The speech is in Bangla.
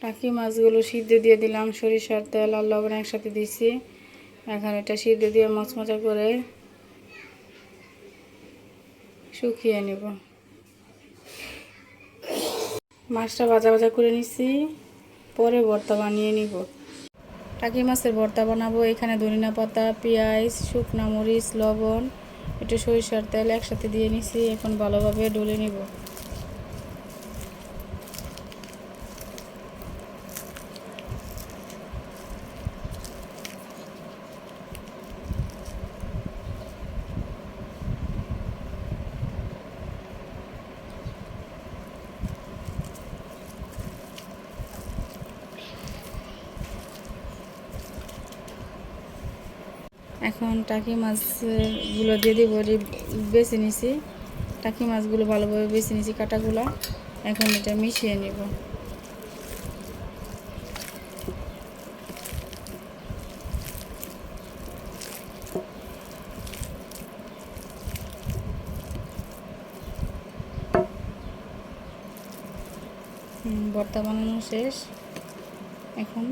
টাকি মাছগুলো সিদ্ধ দিয়ে দিলাম, সরিষার তেল আর লবণ একসাথে দিছি। এখন এটা সিদ্ধ দিয়ে মচমচা করে শুকিয়ে নেব। মাছটা ভাজা ভাজা করে নিছি, পরে ভর্তা বানিয়ে নিব। টাকি মাছের ভর্তা বানাবো। এখানে ধনিয়া পাতা, পেঁয়াজ, শুকনো মরিচ, লবণ, একটু সরিষার তেল একসাথে দিয়ে নিছি। এখন ভালোভাবে ডলে নিব। এখন টাকি মাছগুলো দিয়ে দিব। বেছে নিছি টাকি মাছগুলো, ভালোভাবে বেছে নিছি কাটাগুলো। এখন এটা মিশিয়ে নিব। ভর্তা বানানো শেষ। এখন